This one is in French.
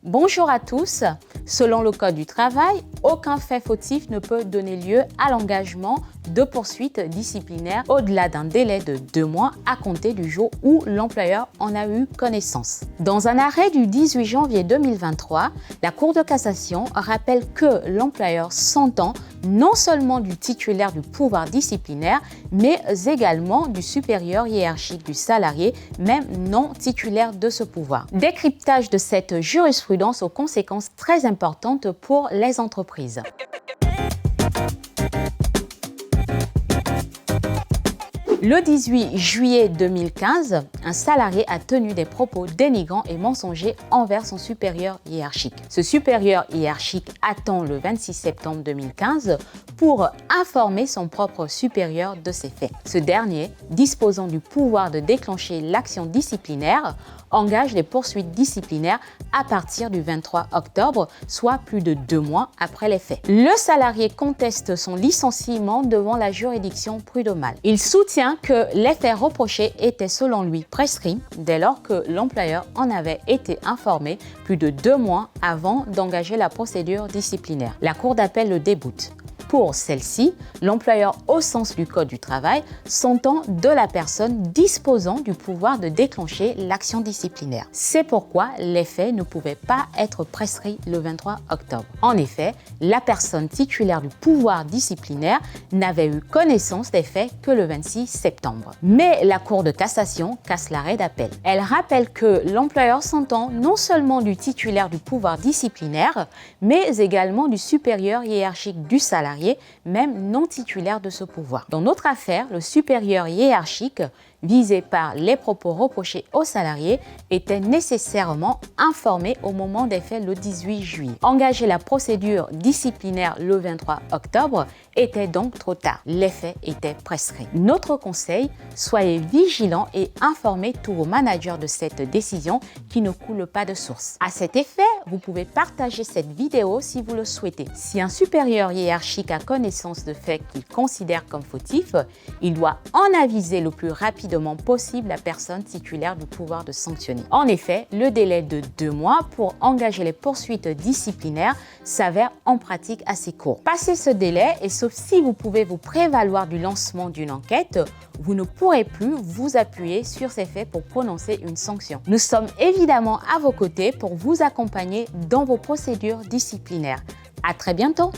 Bonjour à tous. Selon le Code du travail, aucun fait fautif ne peut donner lieu à l'engagement de poursuites disciplinaires au-delà d'un délai de 2 mois à compter du jour où l'employeur en a eu connaissance. Dans un arrêt du 18 janvier 2023, la Cour de cassation rappelle que l'employeur s'entend non seulement du titulaire du pouvoir disciplinaire, mais également du supérieur hiérarchique du salarié, même non titulaire de ce pouvoir. Décryptage de cette jurisprudence aux conséquences très importantes pour les entreprises. Le 18 juillet 2015, un salarié a tenu des propos dénigrants et mensongers envers son supérieur hiérarchique. Ce supérieur hiérarchique attend le 26 septembre 2015 pour informer son propre supérieur de ces faits. Ce dernier, disposant du pouvoir de déclencher l'action disciplinaire, engage les poursuites disciplinaires à partir du 23 octobre, soit plus de 2 mois après les faits. Le salarié conteste son licenciement devant la juridiction prud'homale. Il soutient que les faits reprochés étaient selon lui prescrits dès lors que l'employeur en avait été informé plus de 2 mois avant d'engager la procédure disciplinaire. La Cour d'appel le déboute. Pour celle-ci, l'employeur au sens du Code du travail s'entend de la personne disposant du pouvoir de déclencher l'action disciplinaire. C'est pourquoi les faits ne pouvaient pas être prescrits le 23 octobre. En effet, la personne titulaire du pouvoir disciplinaire n'avait eu connaissance des faits que le 26 septembre. Mais la Cour de cassation casse l'arrêt d'appel. Elle rappelle que l'employeur s'entend non seulement du titulaire du pouvoir disciplinaire, mais également du supérieur hiérarchique du salarié, même non titulaire de ce pouvoir. Dans notre affaire, le supérieur hiérarchique visé par les propos reprochés aux salariés était nécessairement informé au moment des faits le 18 juillet. Engager la procédure disciplinaire le 23 octobre était donc trop tard. Les faits étaient prescrits. Notre conseil, soyez vigilants et informez tous vos managers de cette décision qui ne coule pas de source. À cet effet, vous pouvez partager cette vidéo si vous le souhaitez. Si un supérieur hiérarchique a connaissance de faits qu'il considère comme fautifs, il doit en aviser le plus rapidement possible la personne titulaire du pouvoir de sanctionner. En effet, le délai de 2 mois pour engager les poursuites disciplinaires s'avère en pratique assez court. Passé ce délai, et sauf si vous pouvez vous prévaloir du lancement d'une enquête, vous ne pourrez plus vous appuyer sur ces faits pour prononcer une sanction. Nous sommes évidemment à vos côtés pour vous accompagner dans vos procédures disciplinaires. À très bientôt!